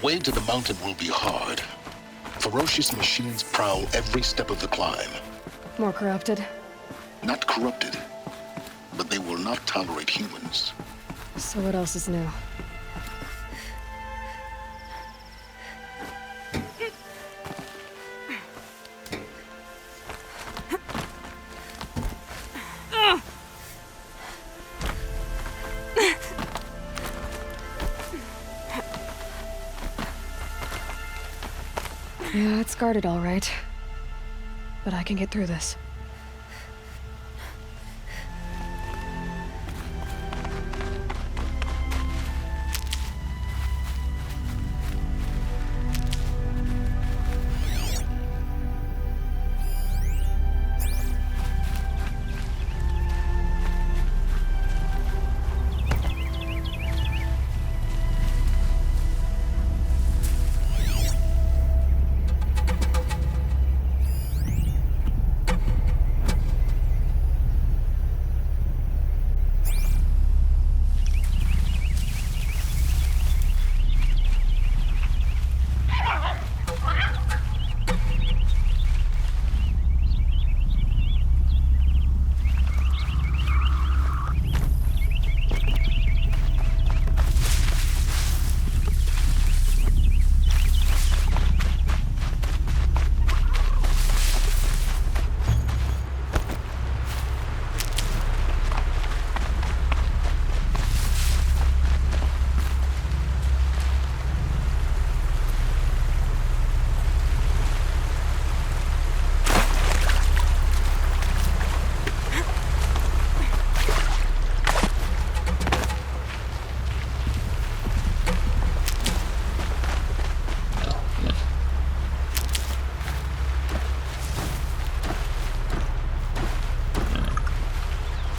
way to the mountain will be hard. Ferocious machines prowl every step of the climb. More corrupted? Not corrupted, but they will not tolerate humans. So what else is new? Yeah, it's guarded all right. But I can get through this.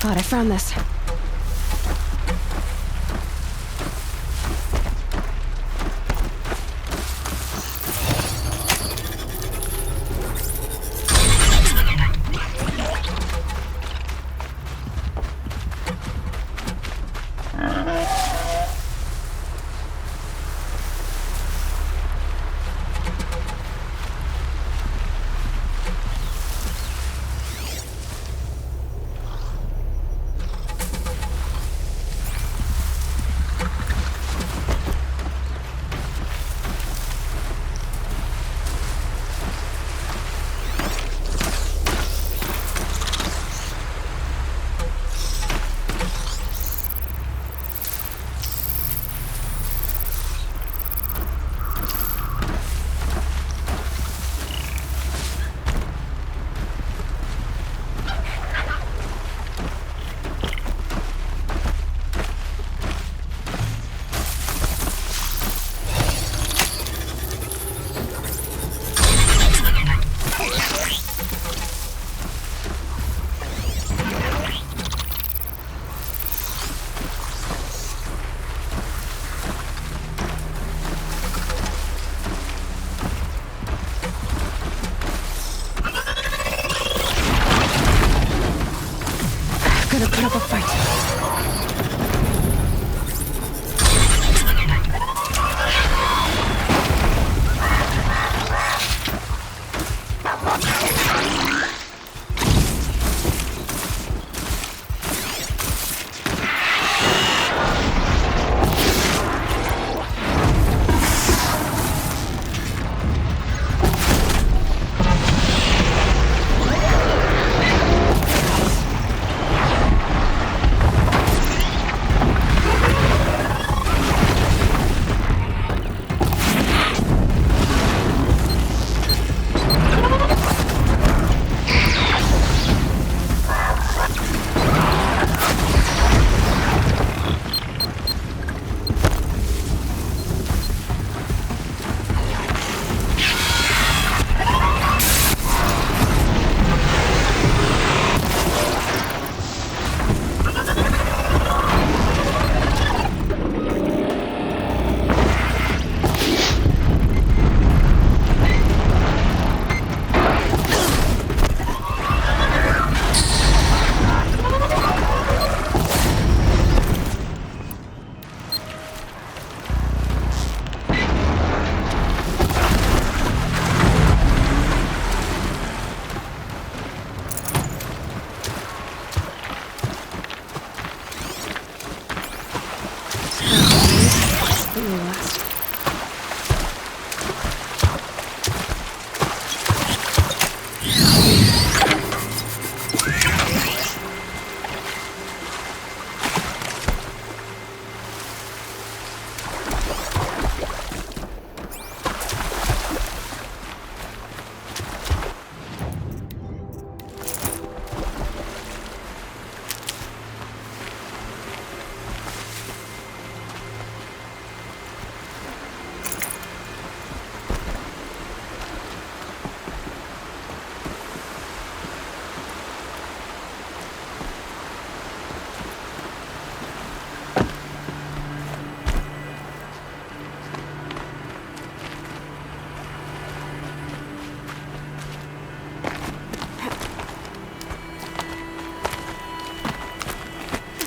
God, I found this.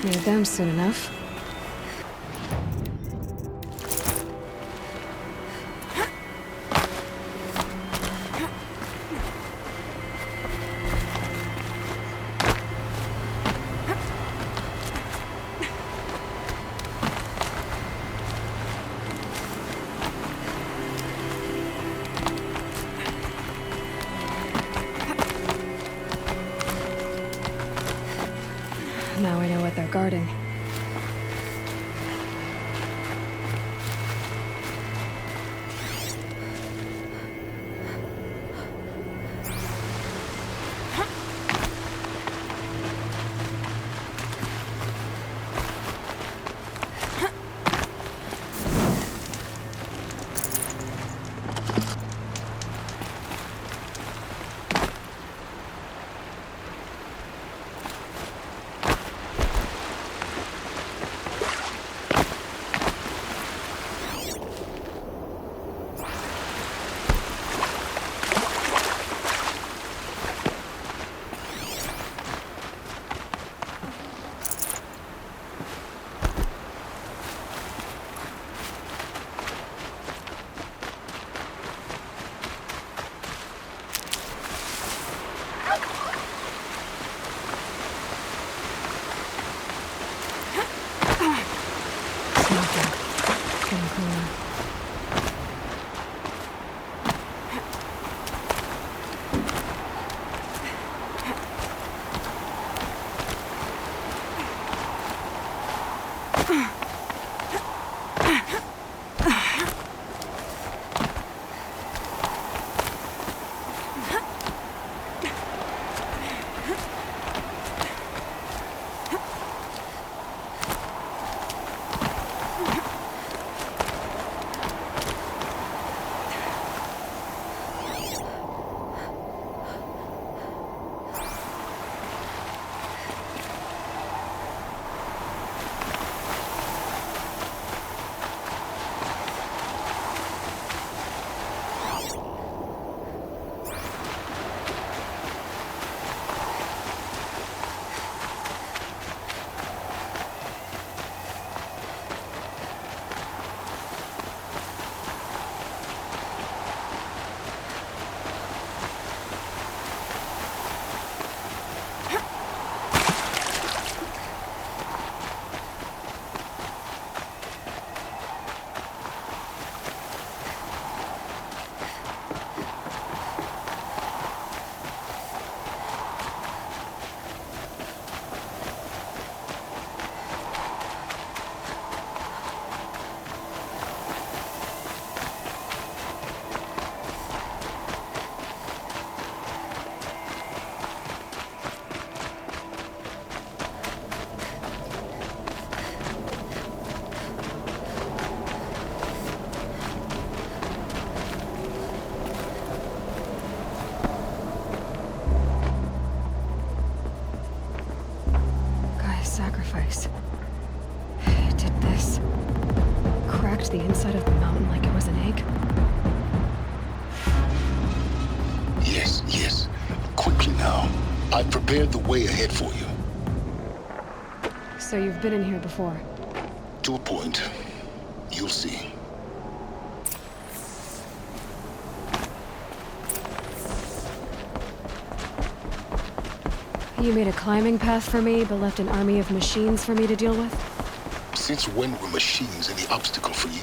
Need them soon enough. Now I know what they're guarding. Sacrifice. It did this. Cracked the inside of the mountain like it was an egg. Yes, yes. Quickly now. I've prepared the way ahead for you. So you've been in here before? To a point. You'll see. You made a climbing path for me, but left an army of machines for me to deal with? Since when were machines any obstacle for you?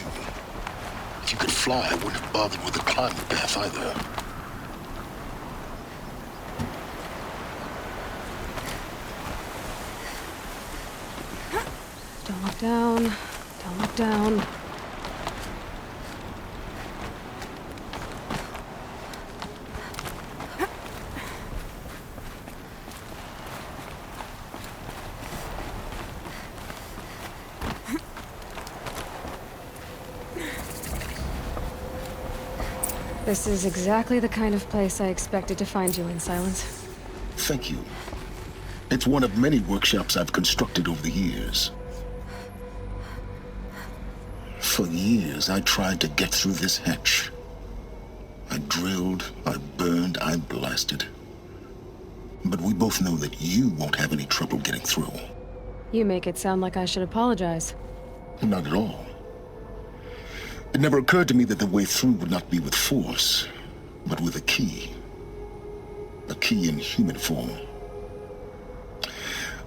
If you could fly, I wouldn't have bothered with the climbing path either. Don't look down. Don't look down. This is exactly the kind of place I expected to find you in, Sylens. Thank you. It's one of many workshops I've constructed over the years. For years, I tried to get through this hatch. I drilled, I burned, I blasted. But we both know that you won't have any trouble getting through. You make it sound like I should apologize. Not at all. It never occurred to me that the way through would not be with force, but with a key. A key in human form.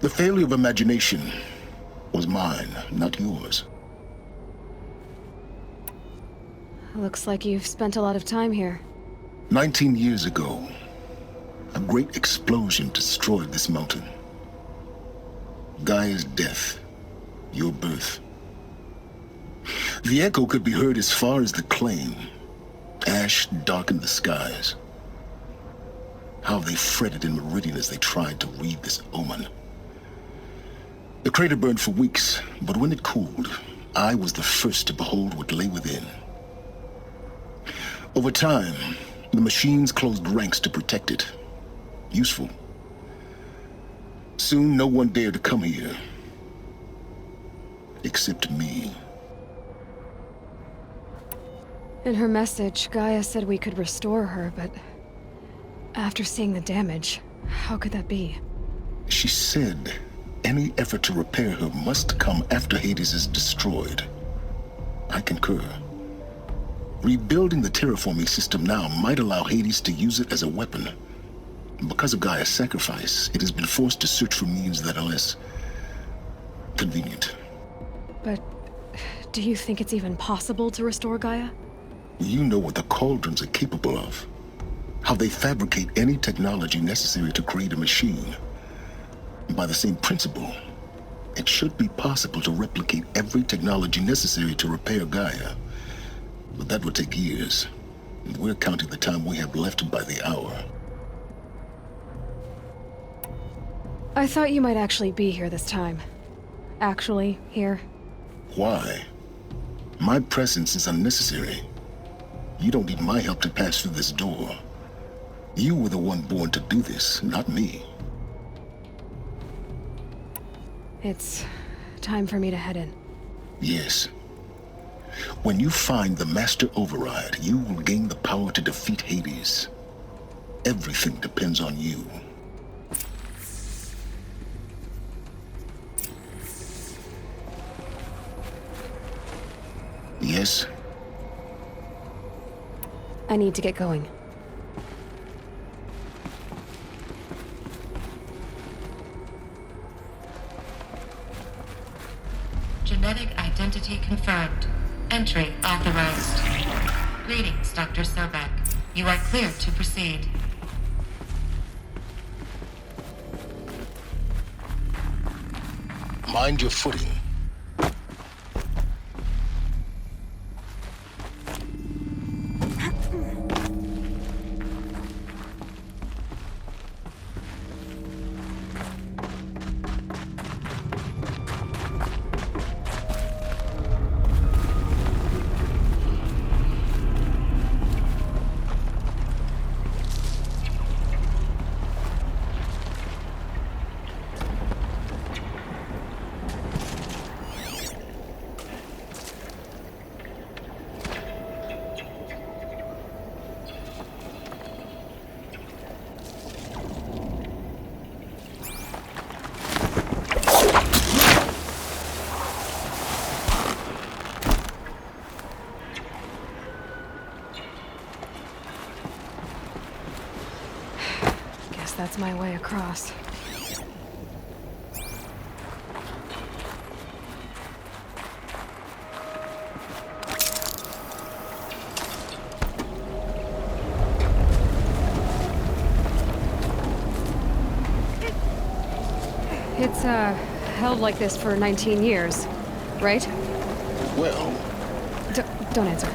The failure of imagination was mine, not yours. Looks like you've spent a lot of time here. 19 years ago, a great explosion destroyed this mountain. Gaia's death, your birth. The echo could be heard as far as the claim. Ash darkened the skies. How they fretted in Meridian as they tried to read this omen. The crater burned for weeks, but when it cooled, I was the first to behold what lay within. Over time, the machines closed ranks to protect it. Useful. Soon, no one dared to come here. Except me. In her message, Gaia said we could restore her, but... after seeing the damage, how could that be? She said any effort to repair her must come after Hades is destroyed. I concur. Rebuilding the terraforming system now might allow Hades to use it as a weapon. Because of Gaia's sacrifice, it has been forced to search for means that are less convenient. But do you think it's even possible to restore Gaia? You know what the Cauldrons are capable of. How they fabricate any technology necessary to create a machine. By the same principle, it should be possible to replicate every technology necessary to repair Gaia. But that would take years. And we're counting the time we have left by the hour. I thought you might actually be here this time. Actually, here. Why? My presence is unnecessary. You don't need my help to pass through this door. You were the one born to do this, not me. It's time for me to head in. Yes. When you find the Master Override, you will gain the power to defeat Hades. Everything depends on you. Yes? I need to get going. Genetic identity confirmed. Entry authorized. Greetings, Dr. Sobek. You are clear to proceed. Mind your footing. That's my way across. It's, held like this for 19 years, right? Well... Don't answer.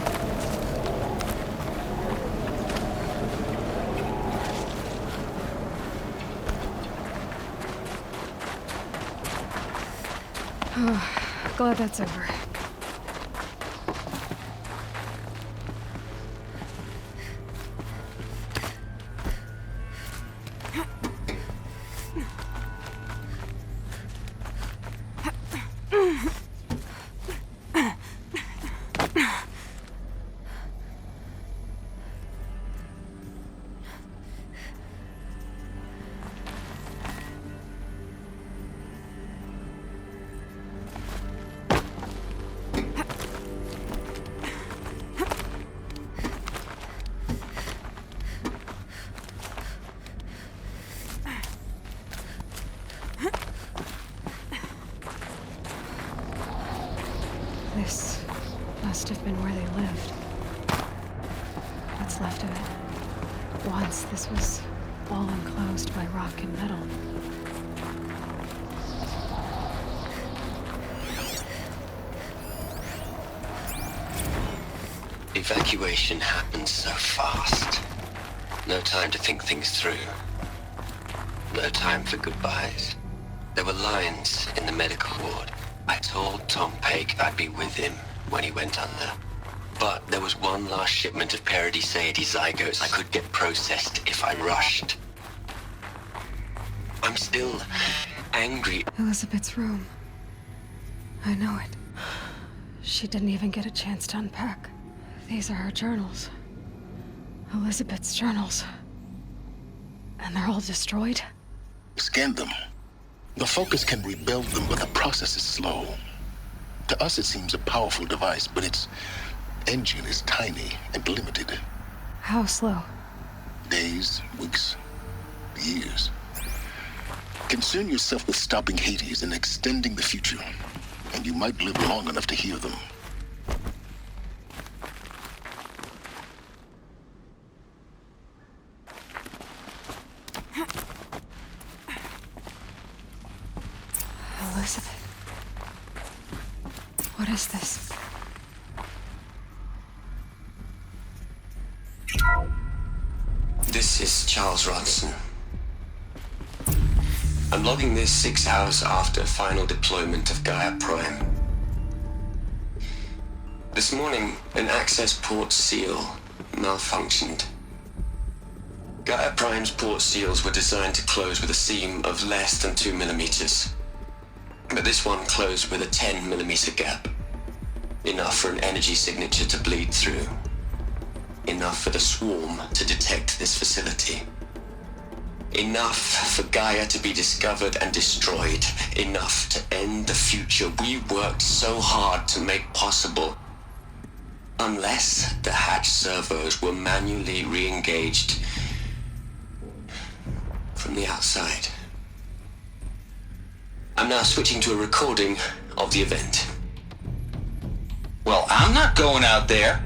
Glad that's over. left of it. Once, this was all enclosed by rock and metal. Evacuation happened so fast. No time to think things through. No time for goodbyes. There were lines in the medical ward. I told Tom Pake I'd be with him when he went under. But there was one last shipment of Paradiseidae zygotes I could get processed if I rushed. I'm still angry. Elizabeth's room. I know it. She didn't even get a chance to unpack. These are her journals. Elizabeth's journals. And they're all destroyed? Scan them. The Focus can rebuild them, but the process is slow. To us, it seems a powerful device, but its engine is tiny and limited. How slow? Days, weeks, years. Concern yourself with stopping Hades and extending the future, and you might live long enough to hear them. Elizabeth. What is this? This is Charles Ronson. I'm logging this 6 hours after final deployment of GAIA Prime. This morning, an access port seal malfunctioned. GAIA Prime's port seals were designed to close with a seam of less than 2 millimeters. But this one closed with a 10 millimeter gap. Enough for an energy signature to bleed through. Enough for the swarm to detect this facility. Enough for Gaia to be discovered and destroyed. Enough to end the future we worked so hard to make possible. Unless the hatch servos were manually re-engaged from the outside. I'm now switching to a recording of the event. Well, I'm not going out there.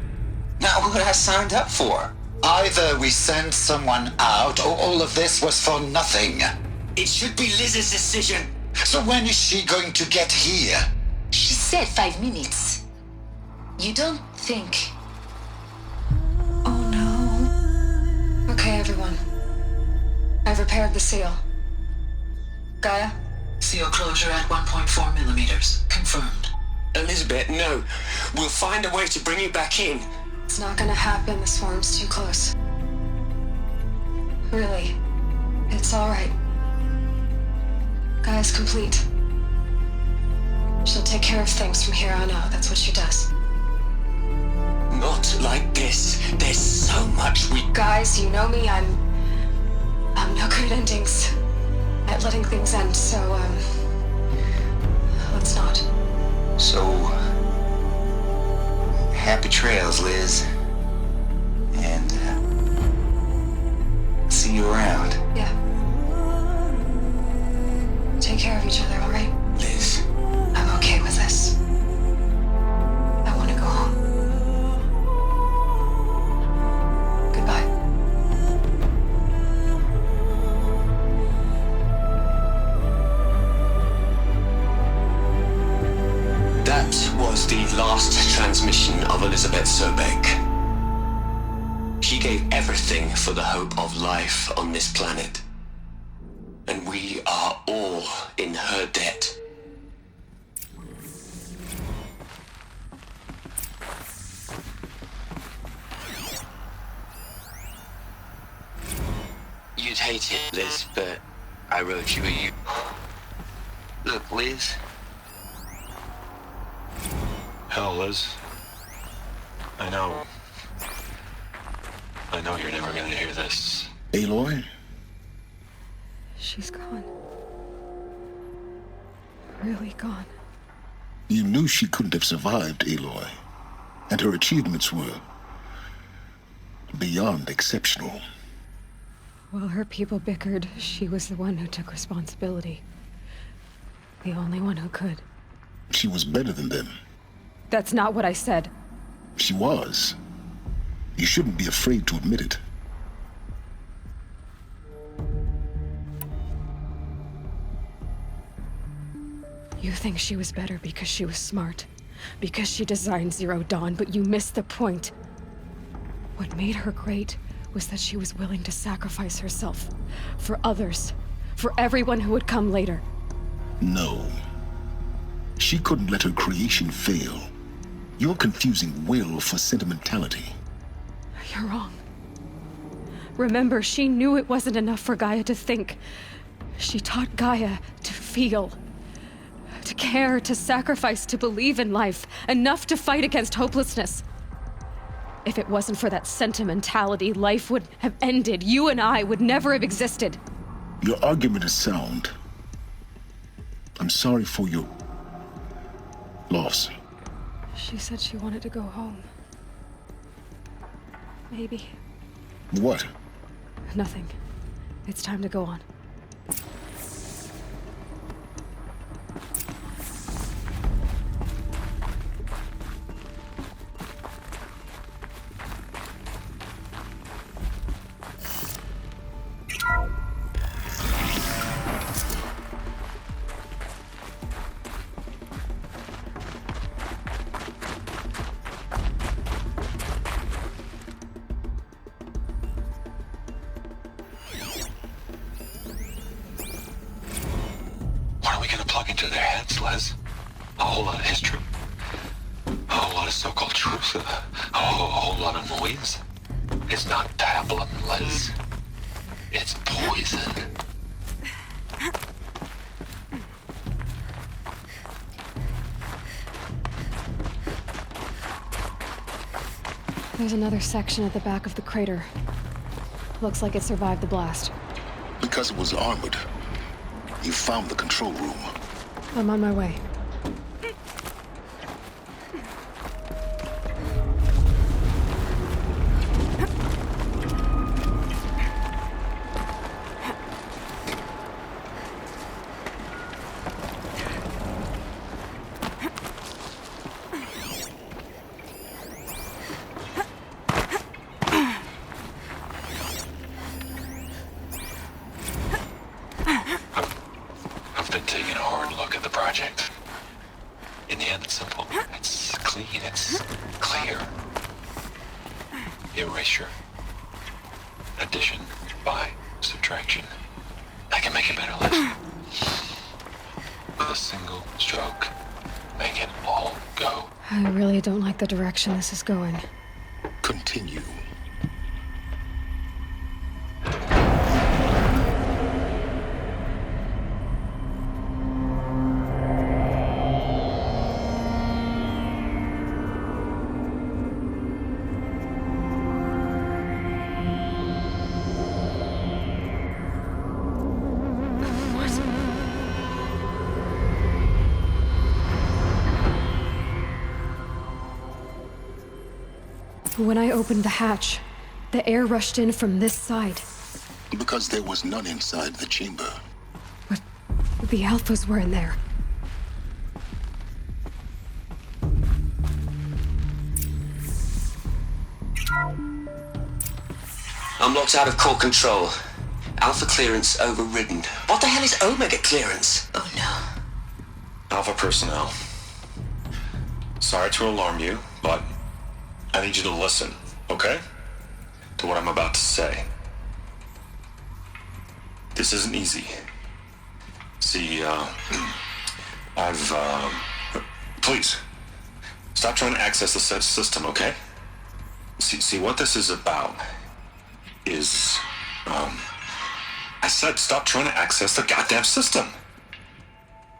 Not what I signed up for. Either we send someone out, or all of this was for nothing. It should be Liz's decision. So when is she going to get here? She said 5 minutes. You don't think... Oh no. Okay, everyone. I've repaired the seal. Gaia? Seal closure at 1.4 millimeters. Confirmed. Elizabeth, no. We'll find a way to bring you back in. It's not gonna happen. The swarm's too close. Really. It's alright. Gaia's complete. She'll take care of things from here on out. That's what she does. Not like this. There's so much we... Guys, you know me. I'm no good at endings. At letting things end, so, let's not. So... happy trails, Liz. And, see you around. Yeah. Take care of each other, alright? Liz. I'm okay with this. I want to go home. Goodbye. That was the last transmission of Elizabeth Sobek. She gave everything for the hope of life on this planet. And we are all in her debt. You'd hate it, Liz, but I wrote you a Look, Liz. Hell, Liz. I know you're never gonna hear this. Aloy? She's gone. Really gone. You knew she couldn't have survived, Aloy. And her achievements were beyond exceptional. While her people bickered, she was the one who took responsibility. The only one who could. She was better than them. That's not what I said. She was. You shouldn't be afraid to admit it. You think she was better because she was smart, because she designed Zero Dawn, but you missed the point. What made her great was that she was willing to sacrifice herself for others, for everyone who would come later. No. She couldn't let her creation fail. You're confusing will for sentimentality. You're wrong. Remember, she knew it wasn't enough for Gaia to think. She taught Gaia to feel. To care, to sacrifice, to believe in life. Enough to fight against hopelessness. If it wasn't for that sentimentality, life would have ended. You and I would never have existed. Your argument is sound. I'm sorry for your loss. She said she wanted to go home. Maybe. What? Nothing. It's time to go on. Into their heads, Les. A whole lot of history. A whole lot of so-called truth. A whole lot of noise. It's not tablet, Les. It's poison. There's another section at the back of the crater. Looks like it survived the blast. Because it was armored. You found the control room. I'm on my way. I've been taking a hard look at the project. In the end, it's simple. It's clean. It's clear. Erasure. Addition by subtraction. I can make a better list. With a single stroke, make it all go. I really don't like the direction this is going. Continue. When I opened the hatch, the air rushed in from this side. Because there was none inside the chamber. But the Alphas were in there. I'm locked out of core control. Alpha clearance overridden. What the hell is Omega clearance? Oh no. Alpha personnel. Sorry to alarm you, but I need you to listen, okay? To what I'm about to say. This isn't easy. See, please, stop trying to access the system, okay? See, what this is about is, I said stop trying to access the goddamn system.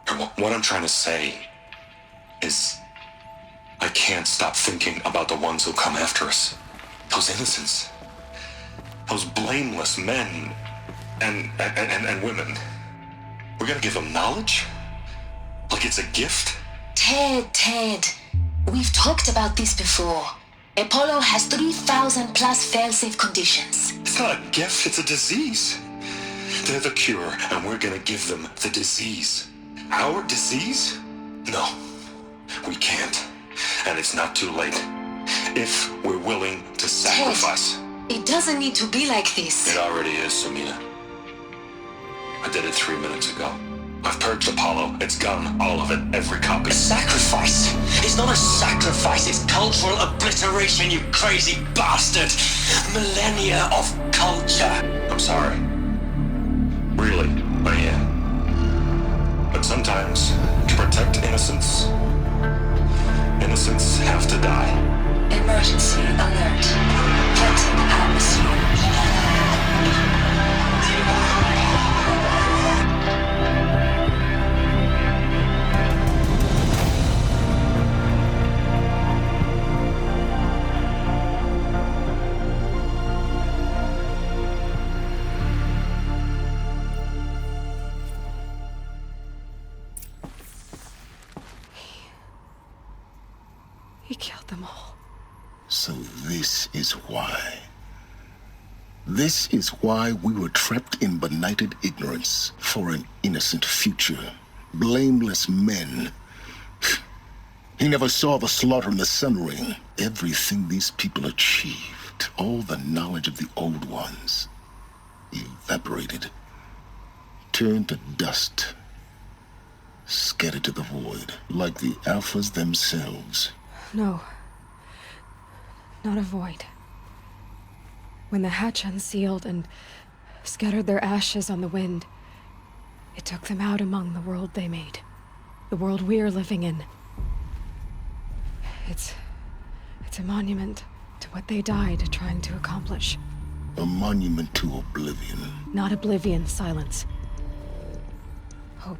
And what I'm trying to say is, I can't stop thinking about the ones who come after us. Those innocents. Those blameless men and women. We're gonna give them knowledge? Like it's a gift? Ted. We've talked about this before. Apollo has 3,000 plus fail-safe conditions. It's not a gift, it's a disease. They're the cure, and we're gonna give them the disease. Our disease? No, we can't. And it's not too late. if we're willing to sacrifice. It doesn't need to be like this. It already is, Samina. I did it 3 minutes ago. I've purged Apollo. It's gone. All of it. Every copy. A sacrifice? It's not a sacrifice, it's cultural obliteration, you crazy bastard! Millennia of culture! I'm sorry. Really, I am. But sometimes, to protect innocence, innocents have to die. Emergency alert. Detecting atmosphere. He killed them all. So this is why. This is why we were trapped in benighted ignorance for an innocent future. Blameless men. He never saw the slaughter in the Sun Ring. Everything these people achieved, all the knowledge of the old ones, evaporated, turned to dust, scattered to the void, like the Alphas themselves. No. Not a void. When the hatch unsealed and scattered their ashes on the wind, it took them out among the world they made. The world we're living in. It's a monument to what they died trying to accomplish. A monument to oblivion. Not oblivion, Sylens. Hope.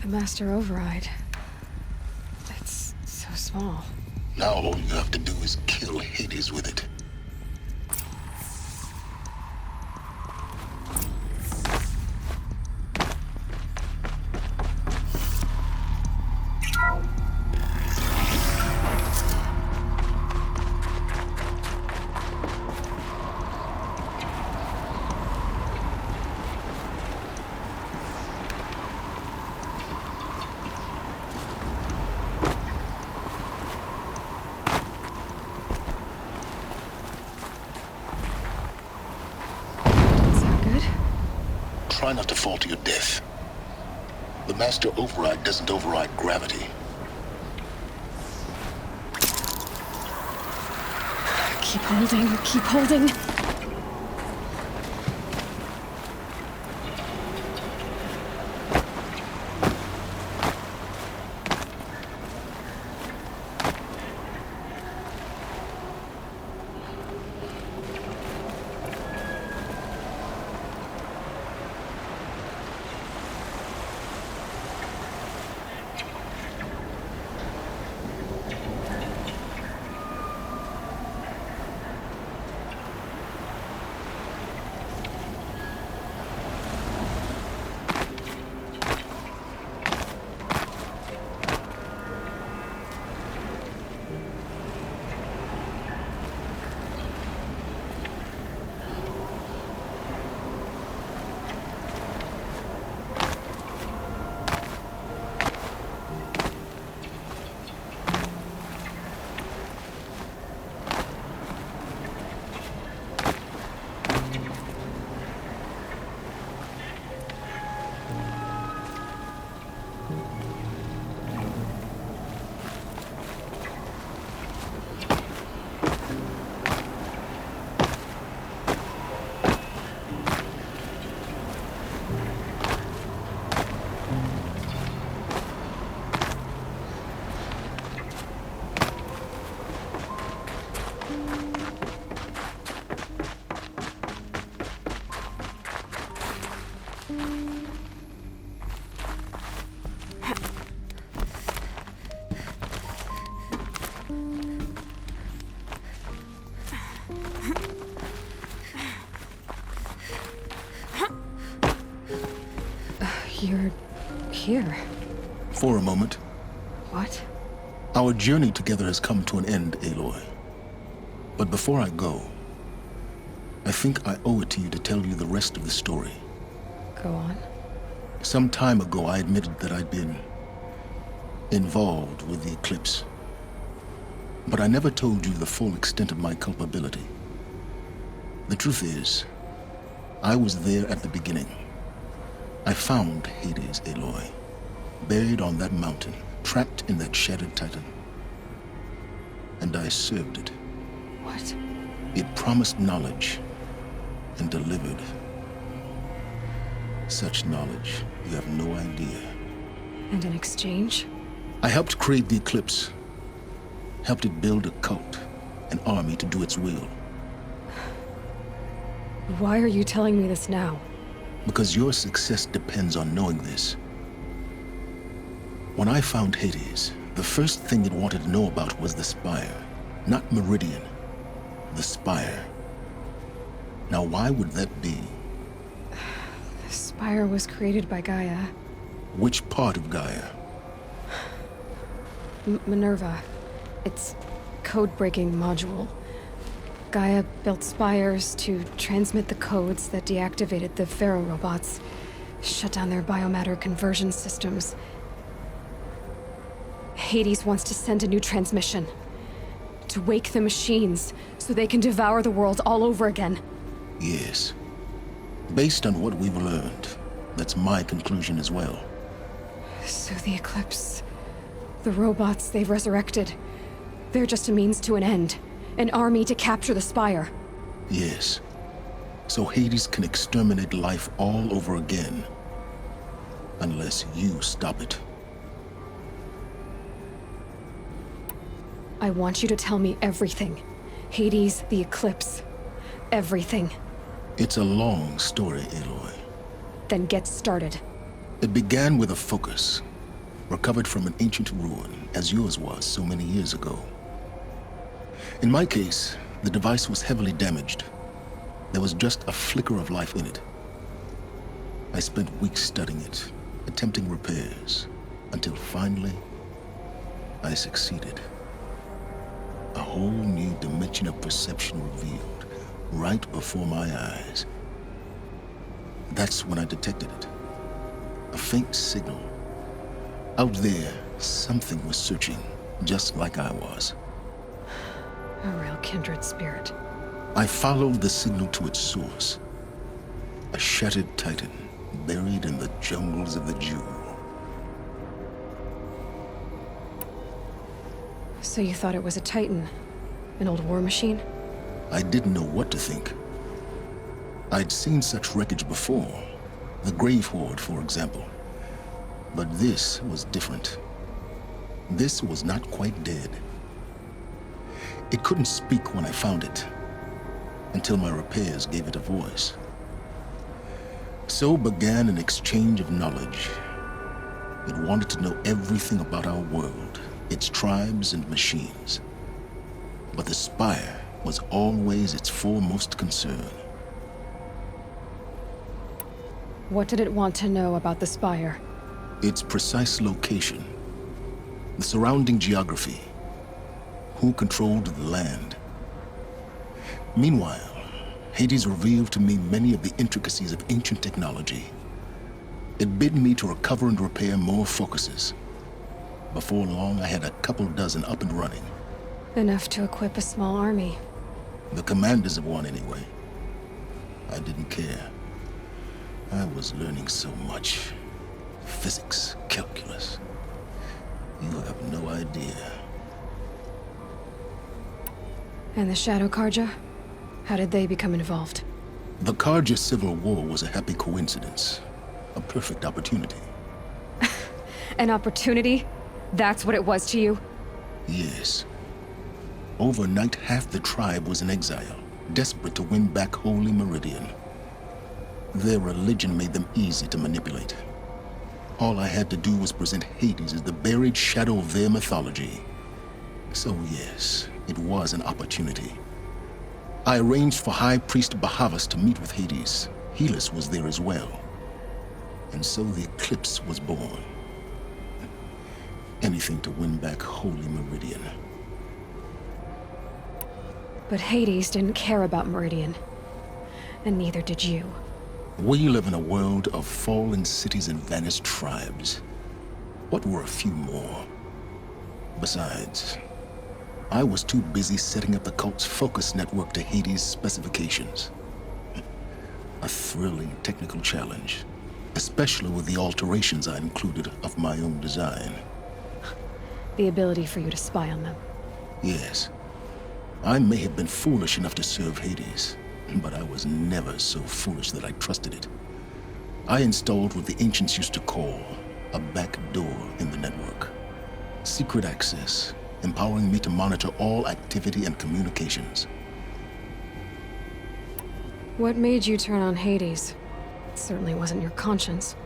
The Master Override. It's so small. Now all you have to do is kill Hades with it. Try not to fall to your death. The Master Override doesn't override gravity. Keep holding, keep holding. You're here. For a moment. What? Our journey together has come to an end, Aloy. But before I go, I think I owe it to you to tell you the rest of the story. Go on. Some time ago, I admitted that I'd been involved with the eclipse. But I never told you the full extent of my culpability. The truth is, I was there at the beginning. I found Hades, Aloy, buried on that mountain, trapped in that shattered titan. And I served it. What? It promised knowledge and delivered. Such knowledge, you have no idea. And in exchange? I helped create the eclipse. Helped it build a cult, an army to do its will. Why are you telling me this now? Because your success depends on knowing this. When I found Hades, the first thing it wanted to know about was the Spire. Not Meridian. The Spire. Now why would that be? The Spire was created by Gaia. Which part of Gaia? Minerva. Its code-breaking module. Gaia built spires to transmit the codes that deactivated the Pharaoh robots, shut down their biomatter conversion systems. Hades wants to send a new transmission. To wake the machines, so they can devour the world all over again. Yes. Based on what we've learned, that's my conclusion as well. So the Eclipse... the robots they've resurrected... they're just a means to an end. An army to capture the Spire. Yes. So Hades can exterminate life all over again. Unless you stop it. I want you to tell me everything. Hades, the Eclipse. Everything. It's a long story, Aloy. Then get started. It began with a focus. Recovered from an ancient ruin, as yours was so many years ago. In my case, the device was heavily damaged. There was just a flicker of life in it. I spent weeks studying it, attempting repairs, until finally, I succeeded. A whole new dimension of perception revealed, right before my eyes. That's when I detected it. A faint signal. Out there, something was searching, just like I was. A real kindred spirit. I followed the signal to its source. A shattered titan, buried in the jungles of the Jewel. So you thought it was a titan? An old war machine? I didn't know what to think. I'd seen such wreckage before. The Grave Horde, for example. But this was different. This was not quite dead. It couldn't speak when I found it, until my repairs gave it a voice. So began an exchange of knowledge. It wanted to know everything about our world, its tribes and machines. But the Spire was always its foremost concern. What did it want to know about the Spire? Its precise location, the surrounding geography, who controlled the land. Meanwhile, Hades revealed to me many of the intricacies of ancient technology. It bid me to recover and repair more focuses. Before long, I had a couple dozen up and running. Enough to equip a small army. The commanders of one, anyway. I didn't care. I was learning so much. Physics, calculus. You have no idea. And the Shadow Karja? How did they become involved? The Karja Civil War was a happy coincidence. A perfect opportunity. An opportunity? That's what it was to you? Yes. Overnight, half the tribe was in exile, desperate to win back Holy Meridian. Their religion made them easy to manipulate. All I had to do was present Hades as the buried shadow of their mythology. So yes, it was an opportunity. I arranged for High Priest Bahavas to meet with Hades. Helis was there as well. And so the Eclipse was born. Anything to win back Holy Meridian. But Hades didn't care about Meridian. and neither did you. We live in a world of fallen cities and vanished tribes. What were a few more? Besides, I was too busy setting up the cult's focus network to Hades' specifications. A thrilling technical challenge, especially with the alterations I included of my own design. The ability for you to spy on them. Yes. I may have been foolish enough to serve Hades, but I was never so foolish that I trusted it. I installed what the ancients used to call a back door in the network. Secret access, empowering me to monitor all activity and communications. What made you turn on Hades? It certainly wasn't your conscience.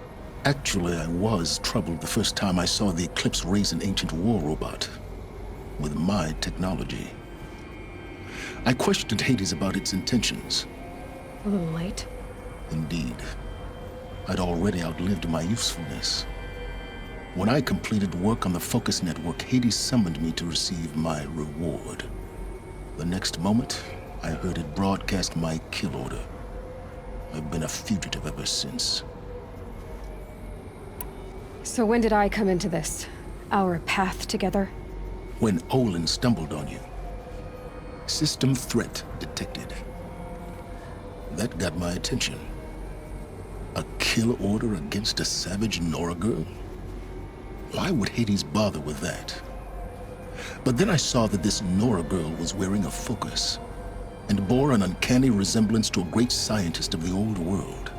Actually, I was troubled the first time I saw the Eclipse raise an ancient war robot with my technology. I questioned Hades about its intentions. A little late. Indeed. I'd already outlived my usefulness. When I completed work on the Focus Network, Hades summoned me to receive my reward. The next moment, I heard it broadcast my kill order. I've been a fugitive ever since. So when did I come into this? Our path together? When Olin stumbled on you. System threat detected. That got my attention. A kill order against a savage Nora girl? Why would Hades bother with that? But then I saw that this Nora girl was wearing a focus and bore an uncanny resemblance to a great scientist of the old world.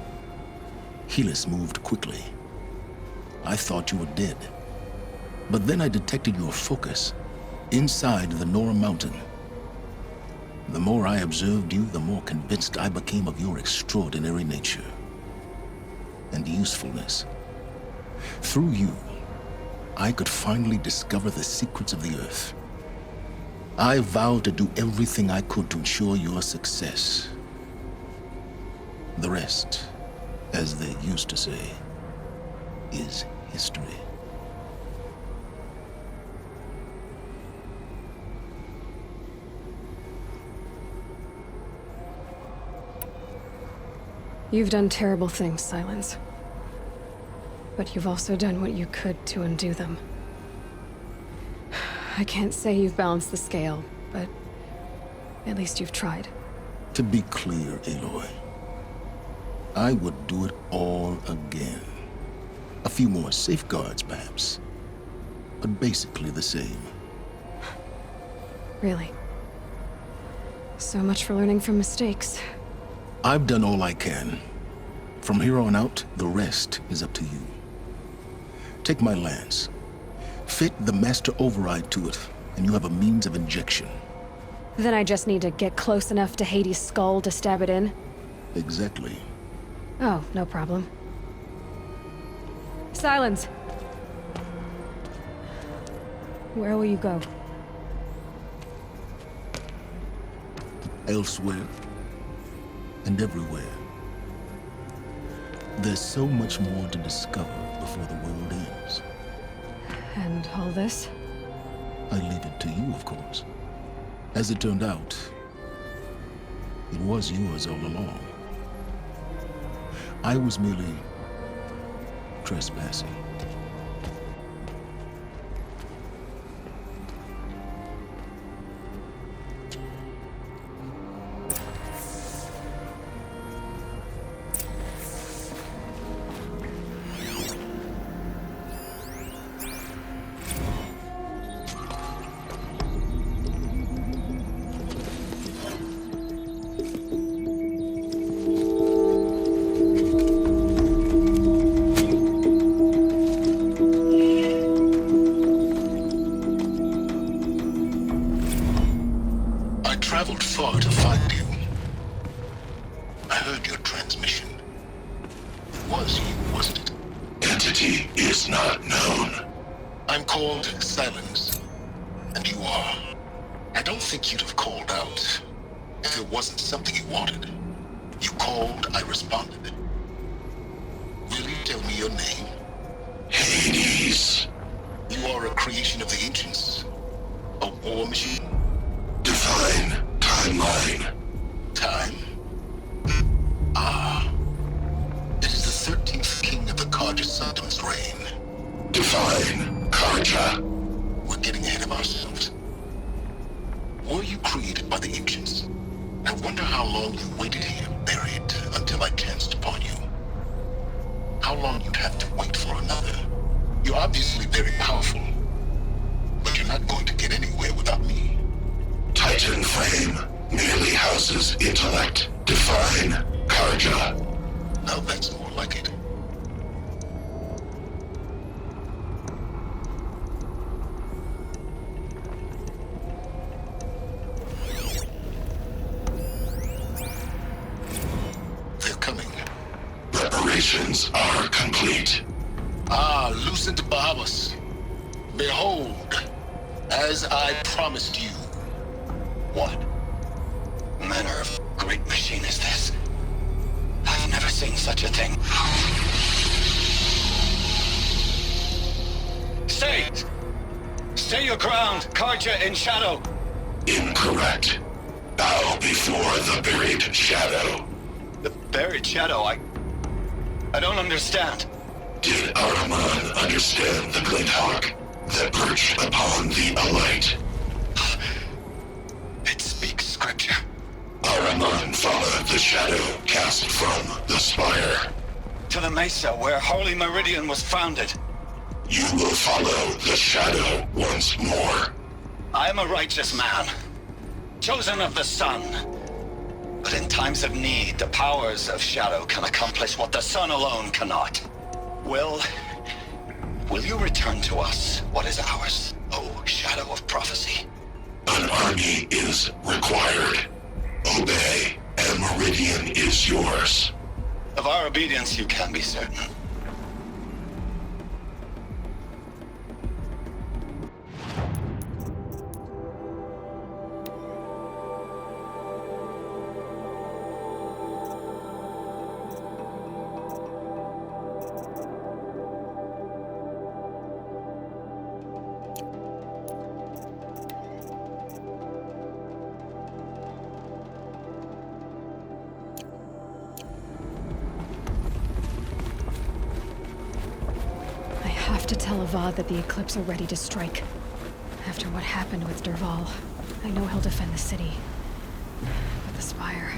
Helis moved quickly. I thought you were dead. But then I detected your focus inside the Nora mountain. The more I observed you, the more convinced I became of your extraordinary nature and usefulness. Through you, I could finally discover the secrets of the Earth. I vowed to do everything I could to ensure your success. The rest, as they used to say, is history. You've done terrible things, Sylens. But you've also done what you could to undo them. I can't say you've balanced the scale, but at least you've tried. To be clear, Aloy, I would do it all again. A few more safeguards, perhaps, but basically the same. Really? So much for learning from mistakes. I've done all I can. From here on out, the rest is up to you. Take my lance. Fit the master override to it, and you have a means of injection. Then I just need to get close enough to Hades' skull to stab it in? Exactly. Oh, no problem. Sylens! Where will you go? Elsewhere. And everywhere. There's so much more to discover before the world ends. And all this? I leave it to you, of course. As it turned out, it was yours all along. I was merely trespassing. Traveled far to find you. I heard your transmission. It was you, wasn't it? Entity is not known. I'm called Sylens, and you are. I don't think you'd have called out if it wasn't something you wanted. You called, I responded. Will you tell me your name? Hades. You are a creation of the ancients. A war machine. Define timeline. Time? largest symptoms reign. Define, Karja. We're getting ahead of ourselves. Were you created by the ancients? I wonder how long you waited here, buried, until I chanced upon you. How long you'd have to wait for another. You're obviously very powerful, but you're not going to get anywhere without me. Titan Flame merely houses intellect. Define, Karja. Now that's more like it. They're coming. Preparations are complete. Ah, Lucent Bahabas. Behold, as I promised you. What manner of great machine is this? I've never seen such a thing. Stay! Stay your ground, Karja in shadow! Incorrect. Bow before the buried shadow. The buried shadow, I don't understand. Did Ahriman understand the glint hawk that perched upon the alight? It speaks scripture. Ahriman followed the shadow cast from the spire. To the mesa where Holy Meridian was founded. You will follow the shadow once more. I am a righteous man, chosen of the sun. But in times of need, the powers of shadow can accomplish what the sun alone cannot. Will you return to us what is ours, O Shadow of Prophecy? An army is required. Obey, and Meridian is yours. Of our obedience you can be certain. I have to tell Avad that the Eclipse are ready to strike. After what happened with Derval, I know he'll defend the city. But the Spire...